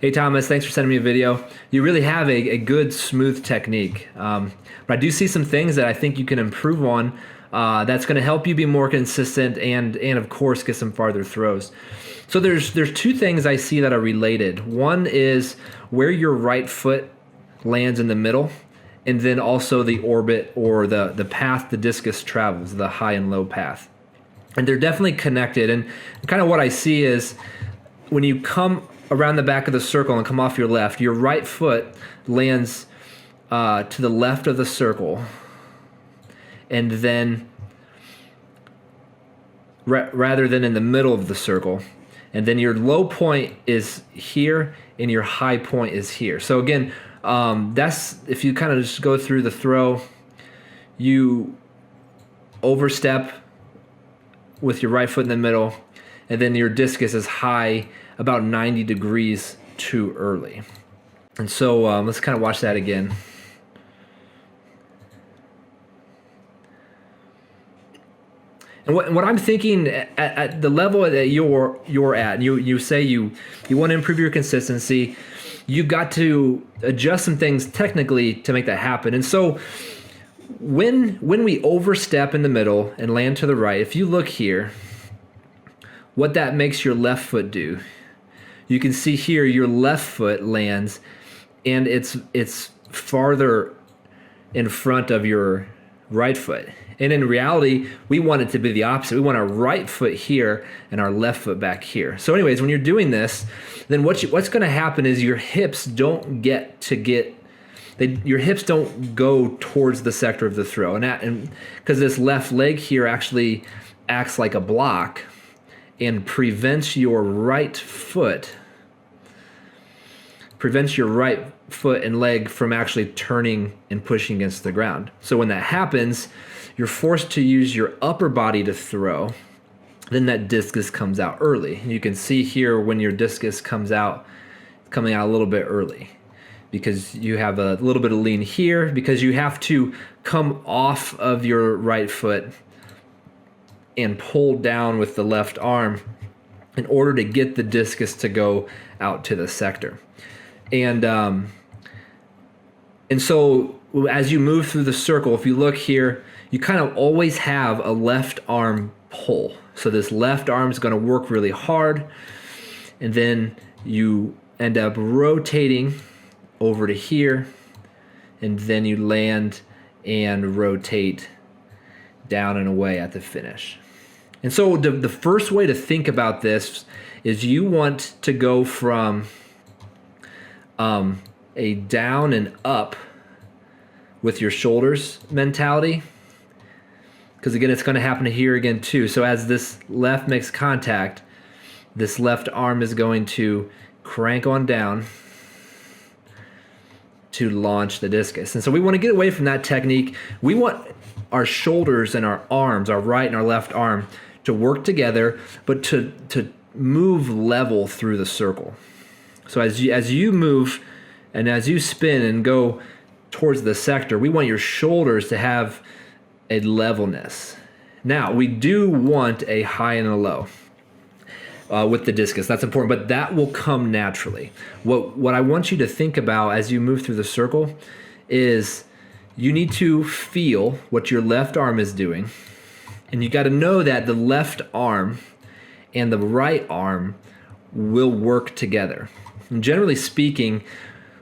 Hey Thomas, thanks for sending me a video. You really have a good smooth technique. But I do see some things that I think you can improve on that's going to help you be more consistent and of course get some farther throws. So there's two things I see that are related. One is where your right foot lands in the middle, and then also the orbit or the path the discus travels, the high and low path. And they're definitely connected. And kind of what I see is when you come around the back of the circle and come off your left, your right foot lands to the left of the circle, and then rather than in the middle of the circle, and then your low point is here and your high point is here. So again, that's if you kind of just go through the throw, you overstep with your right foot in the middle, and then your discus is high about 90 degrees too early. And so let's kind of watch that again. And what I'm thinking at the level that you're at, and you say you want to improve your consistency, you've got to adjust some things technically to make that happen. And so when we overstep in the middle and land to the right, if you look here, what that makes your left foot do, you can see here your left foot lands and it's farther in front of your right foot. And in reality, we want it to be the opposite. We want our right foot here and our left foot back here. So anyways, when you're doing this, then what's going to happen is your hips don't your hips don't go towards the sector of the throw. And because this left leg here actually acts like a block and prevents your right foot and leg from actually turning and pushing against the ground. So when that happens, you're forced to use your upper body to throw. Then that discus comes out early. And you can see here when your discus comes out, coming out a little bit early because you have a little bit of lean here because you have to come off of your right foot and pull down with the left arm in order to get the discus to go out to the sector. And so as you move through the circle, if you look here, you kind of always have a left arm pull. So this left arm is going to work really hard, and then you end up rotating over to here, and then you land and rotate down and away at the finish. And so the first way to think about this is you want to go from a down and up with your shoulders mentality, because again, it's going to happen here again too. So as this left makes contact, this left arm is going to crank on down to launch the discus. And so we want to get away from that technique. We want our shoulders and our arms, our right and our left arm, to work together, but to move level through the circle. So as you move and as you spin and go towards the sector, we want your shoulders to have a levelness. Now, we do want a high and a low with the discus. That's important, but that will come naturally. What I want you to think about as you move through the circle is you need to feel what your left arm is doing, and you got to know that the left arm and the right arm will work together. And generally speaking,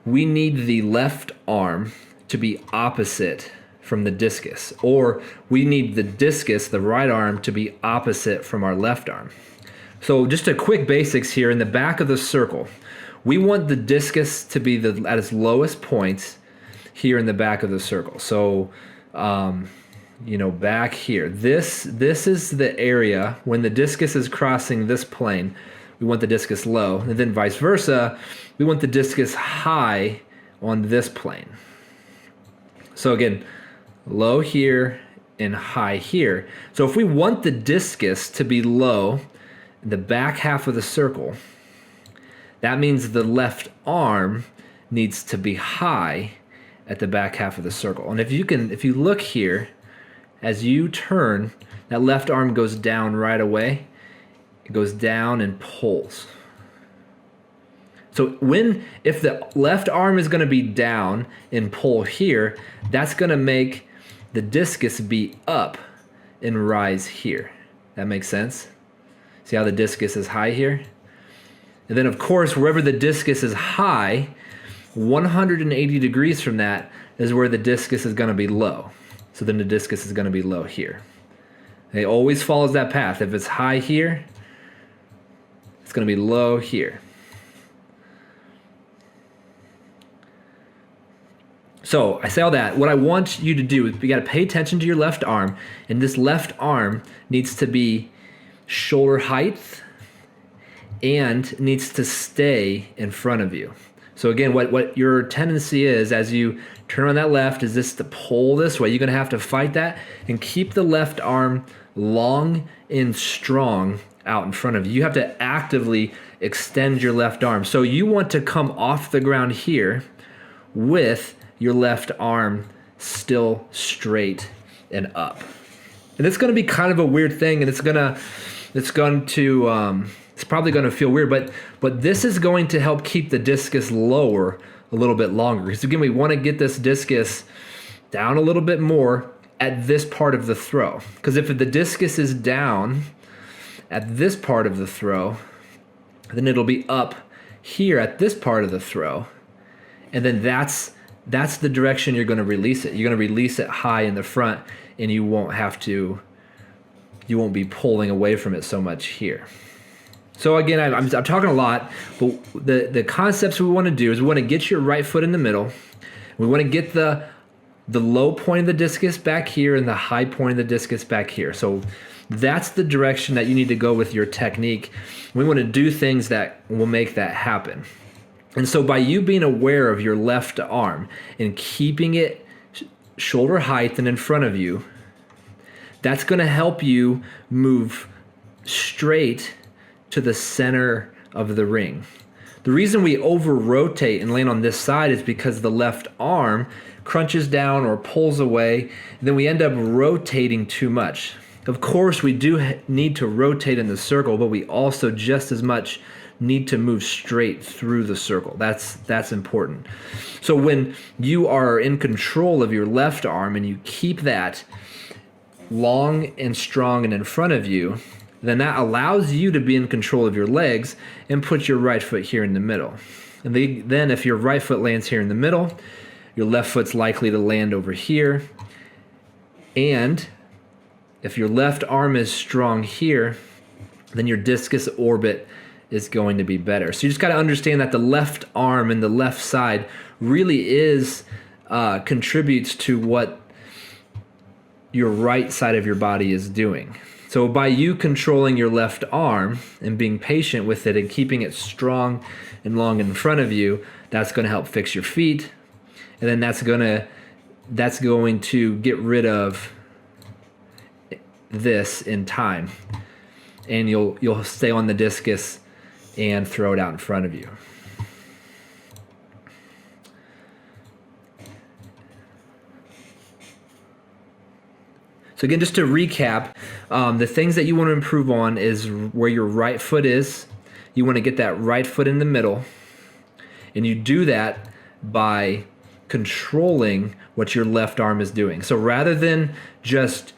we need the left arm to be opposite from the discus, or we need the discus, the right arm, to be opposite from our left arm. So just a quick basics here. In the back of the circle, we want the discus to be at its lowest points here in the back of the circle. So back here, this is the area when the discus is crossing this plane, we want the discus low, and then vice versa, we want the discus high on this plane. So again, low here and high here. So if we want the discus to be low in the back half of the circle, that means the left arm needs to be high at the back half of the circle. And if you look here, as you turn, that left arm goes down right away. It goes down and pulls. So if the left arm is going to be down and pull here, that's going to make the discus be up and rise here. That makes sense? See how the discus is high here? And then of course, wherever the discus is high, 180 degrees from that is where the discus is going to be low. So then the discus is going to be low here. It always follows that path. If it's high here, it's going to be low here. So I say all that. What I want you to do is you got to pay attention to your left arm, and this left arm needs to be shoulder height and needs to stay in front of you. So again, what your tendency is as you turn on that left is this to pull this way. You're going to have to fight that and keep the left arm long and strong out in front of you. You have to actively extend your left arm. So you want to come off the ground here with your left arm still straight and up. And it's going to be kind of a weird thing, and it's probably going to feel weird, but this is going to help keep the discus lower a little bit longer. Because again, we want to get this discus down a little bit more at this part of the throw. Because if the discus is down at this part of the throw, then it'll be up here at this part of the throw, and then that's the direction you're going to release it. You're going to release it high in the front, and you won't be pulling away from it so much here. So again, I'm talking a lot, but the concepts we want to do is we want to get your right foot in the middle. We want to get the low point of the discus back here and the high point of the discus back here. So that's the direction that you need to go with your technique. We want to do things that will make that happen. And so by you being aware of your left arm and keeping it shoulder height and in front of you, that's going to help you move straight to the center of the ring. The reason we over-rotate and land on this side is because the left arm crunches down or pulls away, and then we end up rotating too much. Of course, we do need to rotate in the circle, but we also just as much need to move straight through the circle. That's important. So when you are in control of your left arm and you keep that long and strong and in front of you, then that allows you to be in control of your legs and put your right foot here in the middle. And then if your right foot lands here in the middle, your left foot's likely to land over here. And if your left arm is strong here, then your discus orbit is going to be better. So you just got to understand that the left arm and the left side really contributes to what your right side of your body is doing. So by you controlling your left arm and being patient with it and keeping it strong and long in front of you, that's going to help fix your feet. And then that's going to get rid of this in time. And you'll stay on the discus and throw it out in front of you. So again, just to recap, the things that you want to improve on is where your right foot is. You want to get that right foot in the middle. And you do that by controlling what your left arm is doing. So rather than just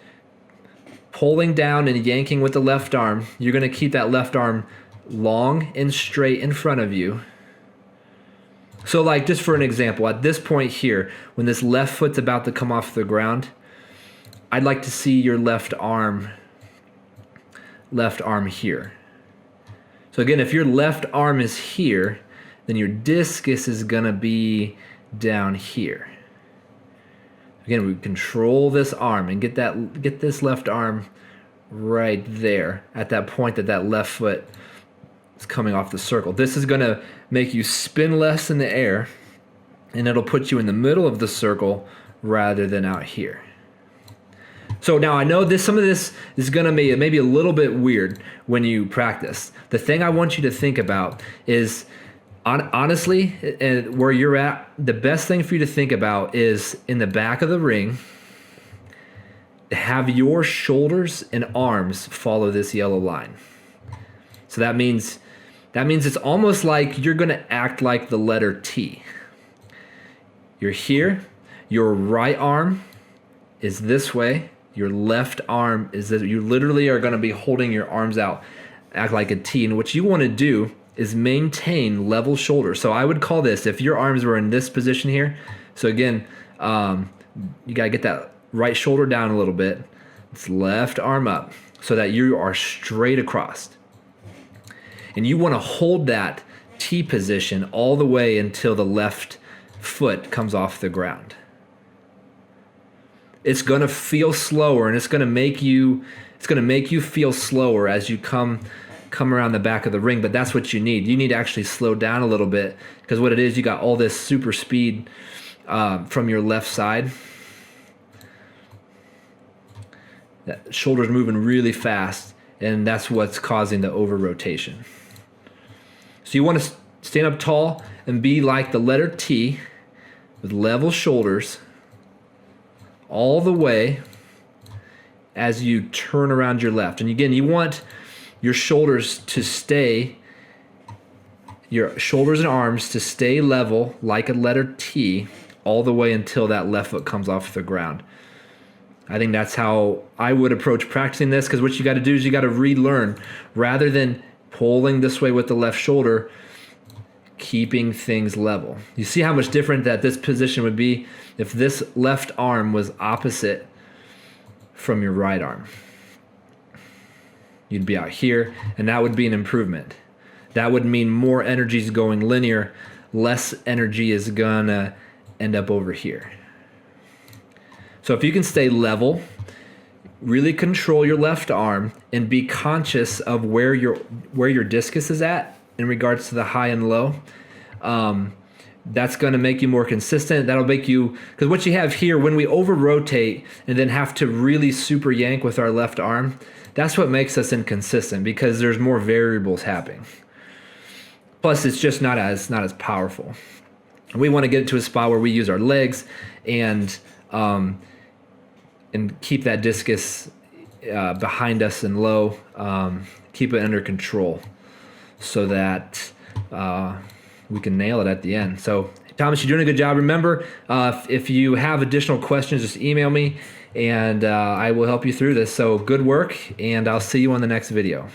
pulling down and yanking with the left arm, you're going to keep that left arm long and straight in front of you. So like just for an example, at this point here, when this left foot's about to come off the ground, I'd like to see your left arm here. So again, if your left arm is here, then your discus is gonna be down here. Again, we control this arm and get this left arm right there at that point that left foot is coming off the circle. This is gonna make you spin less in the air, and it'll put you in the middle of the circle rather than out here. So now I know some of this is going to be maybe a little bit weird when you practice. The thing I want you to think about is, honestly, where you're at, the best thing for you to think about is in the back of the ring, have your shoulders and arms follow this yellow line. So that means That means it's almost like you're going to act like the letter T. You're here, your right arm is this way, your left arm is this. You literally are going to be holding your arms out, act like a T. And what you want to do is maintain level shoulders. So I would call this, if your arms were in this position here, so again, you got to get that right shoulder down a little bit. It's left arm up so that you are straight across. And you want to hold that T position all the way until the left foot comes off the ground. It's going to feel slower, and it's going to make you feel slower as you come around the back of the ring, but that's what you need. You need to actually slow down a little bit, because what it is, you got all this super speed from your left side. That shoulder's moving really fast, and that's what's causing the over rotation. So you want to stand up tall and be like the letter T with level shoulders all the way as you turn around your left. And again, you want your shoulders to stay, your shoulders and arms to stay level like a letter T all the way until that left foot comes off the ground. I think that's how I would approach practicing this, because what you got to do is you got to relearn, rather than pulling this way with the left shoulder, keeping things level. You see how much different that this position would be if this left arm was opposite from your right arm. You'd be out here, and that would be an improvement. That would mean more energy is going linear, less energy is gonna end up over here. So if you can stay level, really control your left arm, and be conscious of where your discus is at in regards to the high and low, that's going to make you more consistent. That'll make you, because what you have here, when we over rotate and then have to really super yank with our left arm, that's what makes us inconsistent, because there's more variables happening. Plus, it's just not as powerful. We want to get it to a spot where we use our legs and keep that discus behind us and low, keep it under control, so that we can nail it at the end. So, Thomas, you're doing a good job. Remember, if you have additional questions, just email me, and I will help you through this. So good work, and I'll see you on the next video.